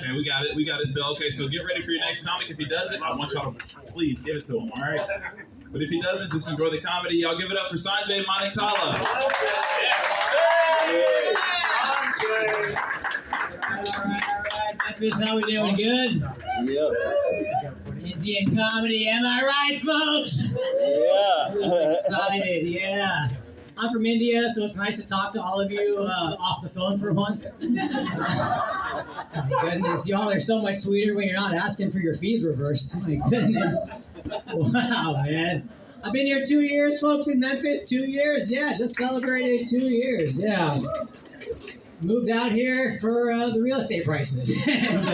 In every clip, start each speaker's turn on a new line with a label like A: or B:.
A: Okay, we got it. We got it still. Okay, so get ready for your next comic. If he does it, I want y'all to please give it to him, all right? But if he doesn't, just enjoy the comedy. Y'all give it up for Sanjay Manikala.
B: All right. Memphis, how we doing? Good?
C: Yep.
B: Indian comedy, am I right, folks?
C: Yeah.
B: Excited, yeah. I'm from India, so it's nice to talk to all of you off the phone for once. My goodness, y'all are so much sweeter when you're not asking for your fees reversed. My goodness. Wow, man. I've been here 2 years, folks, in Memphis. 2 years, yeah, just celebrated 2 years, yeah. Moved out here for the real estate prices. And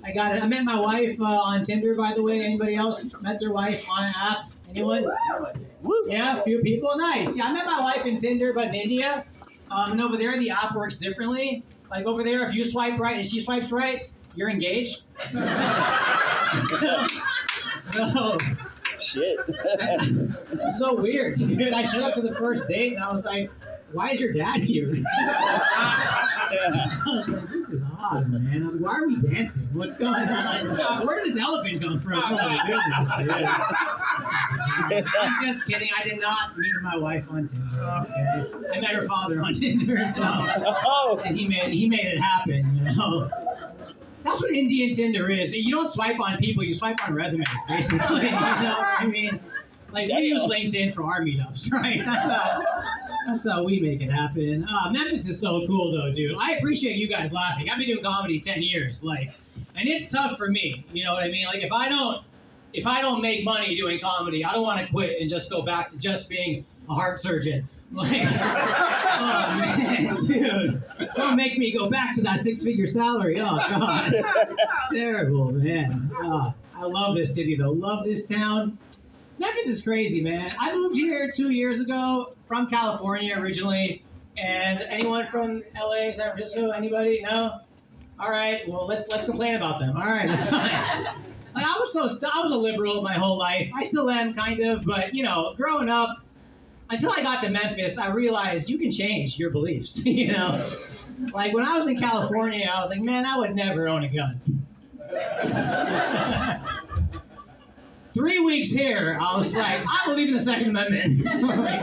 B: I met my wife on Tinder, by the way. Anybody else met their wife on an app? Anyone? Yeah, a few people. Nice. Yeah, I met my wife in Tinder, but in India. And over there, the app works differently. Like over there, if you swipe right and she swipes right, you're engaged. So...
C: Shit.
B: So weird, dude. I showed up to the first date and I was like, why is your dad here? I was like, this is odd, man. I was like, why are we dancing? What's going on? Where did this elephant come from? Oh my goodness, dude. I'm just kidding. I did not meet my wife on Tinder. Okay? I met her father on Tinder, so and he made it happen, you know. That's what Indian Tinder is. You don't swipe on people, you swipe on resumes, basically. You know what I mean? Like, we use LinkedIn for our meetups, right? That's how we make it happen. Memphis is so cool, though, dude. I appreciate you guys laughing. I've been doing comedy 10 years, and it's tough for me. You know what I mean? Like, if I don't make money doing comedy, I don't want to quit and just go back to just being a heart surgeon. Like, oh man, dude, don't make me go back to that 6-figure salary. Oh God, terrible, man. I love this city though. Love this town. Memphis is crazy, man. I moved here 2 years ago from California originally. And anyone from LA, San Francisco? Anybody? No? All right. Well, let's complain about them. All right, that's fine. Like, I was a liberal my whole life. I still am, kind of. But you know, growing up. Until I got to Memphis, I realized you can change your beliefs, you know? Like, when I was in California, I was like, man, I would never own a gun. 3 weeks here, I was like, I believe in the Second Amendment. Like,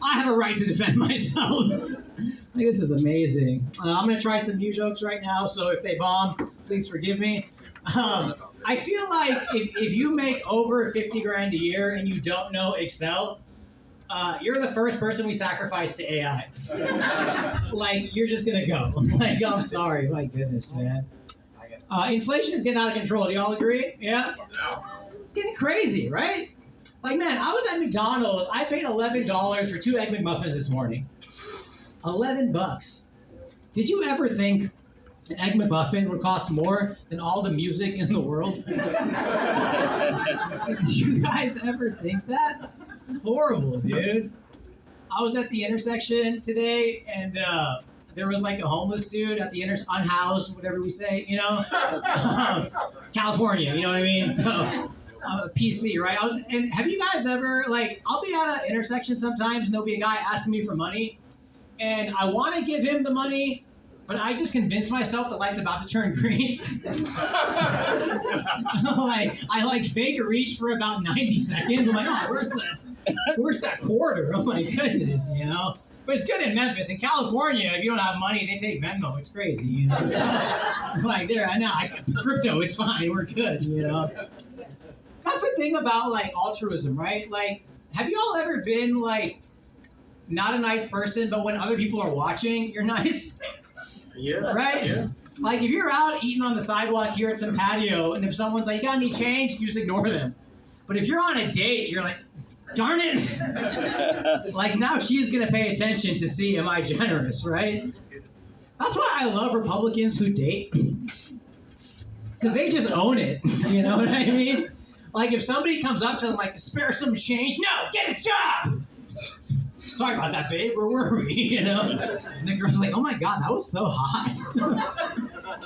B: I have a right to defend myself. Like, this is amazing. I'm going to try some new jokes right now, so if they bomb, please forgive me. I feel like if you make over 50 grand a year and you don't know Excel, you're the first person we sacrifice to AI. Like, you're just gonna go. Like, I'm sorry. My goodness, man. Inflation is getting out of control. Do y'all agree? Yeah? It's getting crazy, right? Like, man, I was at McDonald's. I paid $11 for 2 Egg McMuffins this morning. $11. Did you ever think an Egg McMuffin would cost more than all the music in the world? Did you guys ever think that? It's horrible, dude. I was at the intersection today, and there was like a homeless dude at the unhoused, whatever we say, you know? California, you know what I mean? So, PC, right? And have you guys ever, like, I'll be at an intersection sometimes, and there'll be a guy asking me for money, and I want to give him the money, but I just convinced myself the light's about to turn green. I fake reach for about 90 seconds. I'm like, oh, where's that quarter? Oh my goodness, you know? But it's good in Memphis. In California, if you don't have money, they take Venmo. It's crazy, you know? So, like, crypto, it's fine. We're good, you know? That's the thing about, like, altruism, right? Like, have you all ever been, like, not a nice person, but when other people are watching, you're nice?
C: Yeah.
B: Right? Yeah. Like, if you're out eating on the sidewalk here at some patio, and if someone's like, you got any change? You just ignore them. But if you're on a date, you're like, darn it. Like, now she's going to pay attention to see, am I generous, right? That's why I love Republicans who date. Because they just own it. You know what I mean? Like, if somebody comes up to them, like, spare some change. No, get a job. Sorry about that, babe. Where were we? You know? And the girl's like, oh my God, that was so hot.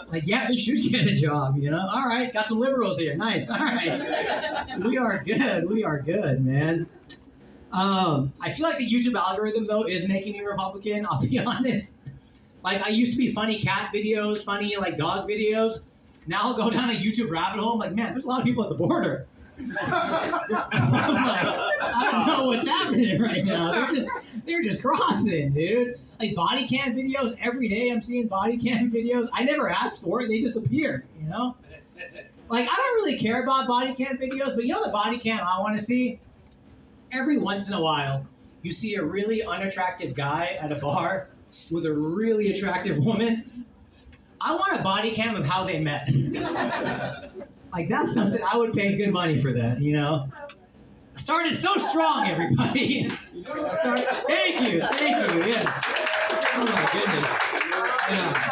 B: Like, yeah, they should get a job, you know? All right, got some liberals here. Nice. All right. We are good. We are good, man. I feel like the YouTube algorithm, though, is making me Republican. I'll be honest. Like I used to be funny cat videos, funny like dog videos. Now I'll go down a YouTube rabbit hole. I'm like, man, there's a lot of people at the border. I'm like, I don't know what's happening right now. They're just crossing, dude. Like body cam videos every day. I'm seeing body cam videos. I never asked for it. They just appear, you know? Like I don't really care about body cam videos, but you know the body cam I want to see? Every once in a while, you see a really unattractive guy at a bar with a really attractive woman. I want a body cam of how they met. Like that's something I would pay good money for that, you know? I started so strong, everybody. Thank you, yes. Oh my goodness. Yeah.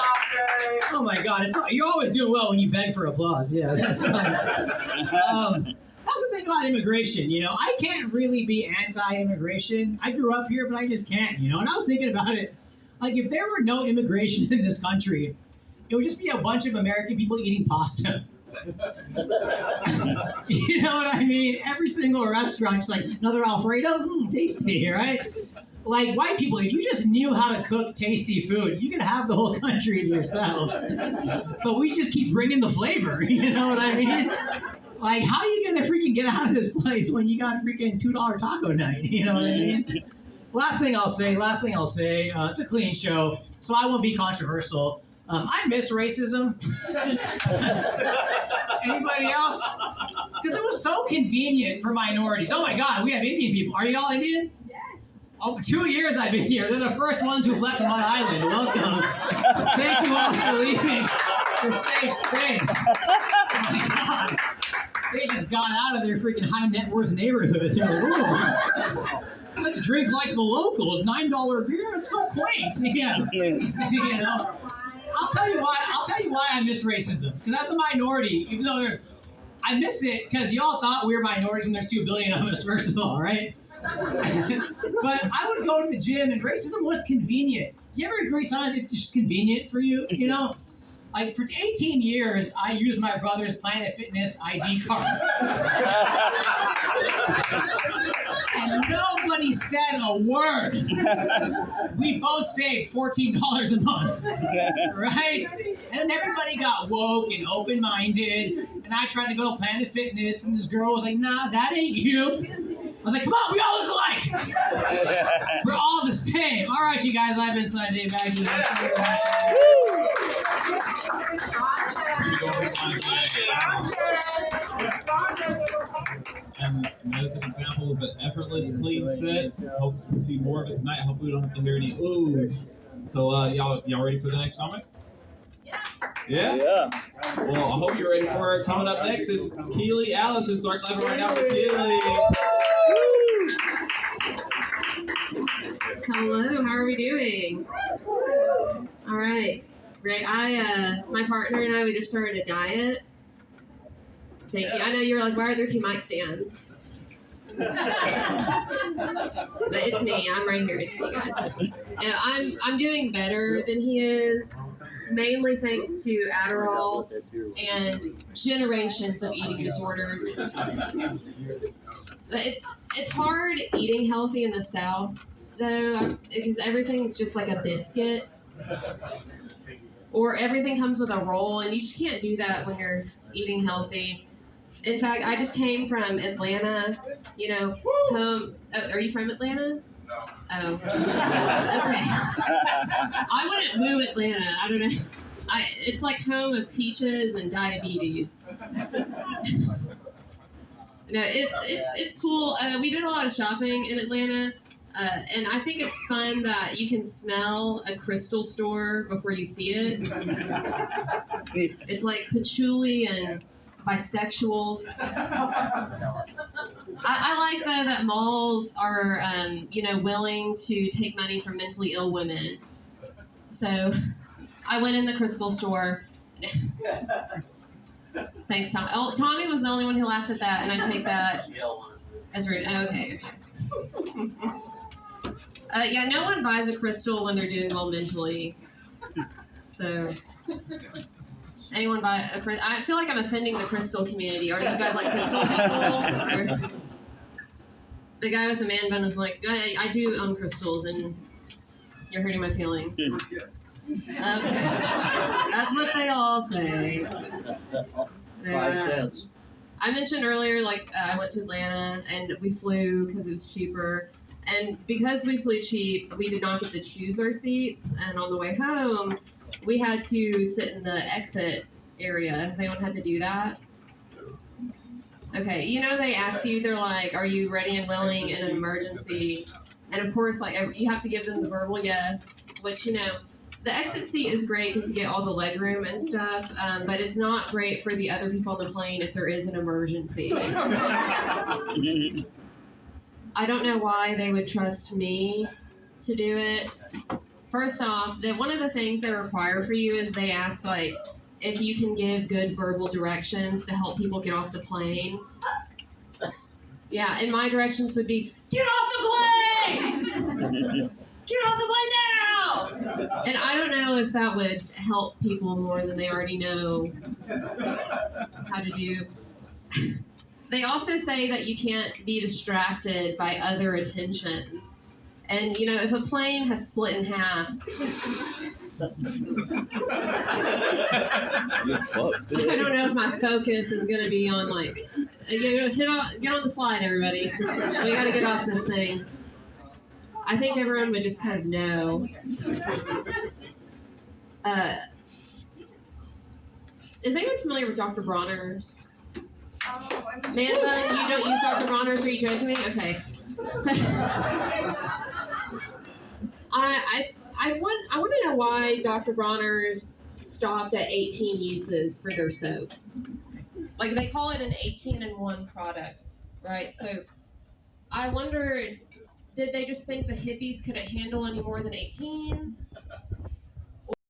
B: Oh my God, you're always doing well when you beg for applause. Yeah, that's fine. That's the thing about immigration, you know. I can't really be anti-immigration. I grew up here, but I just can't, you know. And I was thinking about it, like if there were no immigration in this country, it would just be a bunch of American people eating pasta. You know what I mean? Every single restaurant's like, another Alfredo? Tasty, right? Like white people, if you just knew how to cook tasty food, you could have the whole country to yourselves. But we just keep bringing the flavor, you know what I mean? Like, how are you gonna freaking get out of this place when you got freaking $2 taco night? You know what I mean? Last thing I'll say, it's a clean show, so I won't be controversial. I miss racism. Anybody else? Because it was so convenient for minorities. Oh my God, we have Indian people. Are you all Indian? Yes. Oh, 2 years I've been here. They're the first ones who've left Mud Island. Welcome. Thank you all for leaving your safe space. Oh my God. They just got out of their freaking high net worth neighborhood. They're like, whoa. Let's drink like the locals. $9 beer. It's so quaint. Yeah. You know. I'll tell you why I miss racism. Because as a minority, even though I miss it because y'all thought we were minorities when there's 2 billion of us, first of all, right? But I would go to the gym and racism was convenient. You ever agree sometimes it's just convenient for you, you know? Like for 18 years, I used my brother's Planet Fitness ID card. And nobody said a word. We both saved $14 a month, right? And then everybody got woke and open-minded, and I tried to go to Planet Fitness, and this girl was like, nah, that ain't you. I was like, come on, we all look alike. We're all the same. All right, you guys, I've been Sanjay. Back to
A: And that is an example of an effortless, clean set. Hope to see more of it tonight. Hopefully we don't have to hear any oohs. So y'all ready for the next comic? Yeah?
C: Yeah.
A: Well, I hope you're ready for it. Coming up next is Keely Allison. Start clapping right now for Keely.
D: Hello, how are we doing? All right, great. My partner and I, we just started a diet. Thank you. I know you were like, why are there 2 mic stands? But it's me. I'm right here. It's me, guys. And I'm doing better than he is, mainly thanks to Adderall and generations of eating disorders. But it's hard eating healthy in the South, though, because everything's just like a biscuit. Or everything comes with a roll, and you just can't do that when you're eating healthy. In fact, I just came from Atlanta, you know, home. Oh, are you from Atlanta? No. Oh. Okay. I wouldn't woo Atlanta. I don't know. It's like home of peaches and diabetes. No, it's cool. We did a lot of shopping in Atlanta, and I think it's fun that you can smell a crystal store before you see it. It's like patchouli and bisexuals. I like though that malls are, willing to take money from mentally ill women. So I went in the crystal store. Thanks, Tom. Oh, Tommy was the only one who laughed at that, and I take that as rude. Oh, okay. No one buys a crystal when they're doing well mentally. So, anyone buy a crystal? I feel like I'm offending the crystal community. Are you guys like crystal people? Or the guy with the man bun was like, I do own crystals, and you're hurting my feelings. Okay. That's what they all say.
C: 5 cents.
D: I mentioned earlier, like, I went to Atlanta and we flew because it was cheaper. And because we flew cheap, we did not get to choose our seats. And on the way home, we had to sit in the exit area. Has anyone had to do that? Okay, you know, they ask you, they're like, are you ready and willing in an emergency? And of course, like, you have to give them the verbal yes, which, you know, the exit seat is great because you get all the leg room and stuff, but it's not great for the other people on the plane if there is an emergency. I don't know why they would trust me to do it. First off, one of the things they require for you is they ask, like, if you can give good verbal directions to help people get off the plane. Yeah, and my directions would be, get off the plane! Get off the plane now! And I don't know if that would help people more than they already know how to do. They also say that you can't be distracted by other attentions. And, you know, if a plane has split in half, I don't know if my focus is going to be on, like, get on the slide, everybody. We got to get off this thing. I think everyone would just kind of know. Is anyone familiar with Dr. Bronner's? Amanda, you don't use Dr. Bronner's? Are you joking me? Okay. So, I want to know why Dr. Bronner's stopped at 18 uses for their soap. Like, they call it an 18-in-1 product, right? So I wonder, did they just think the hippies couldn't handle any more than 18?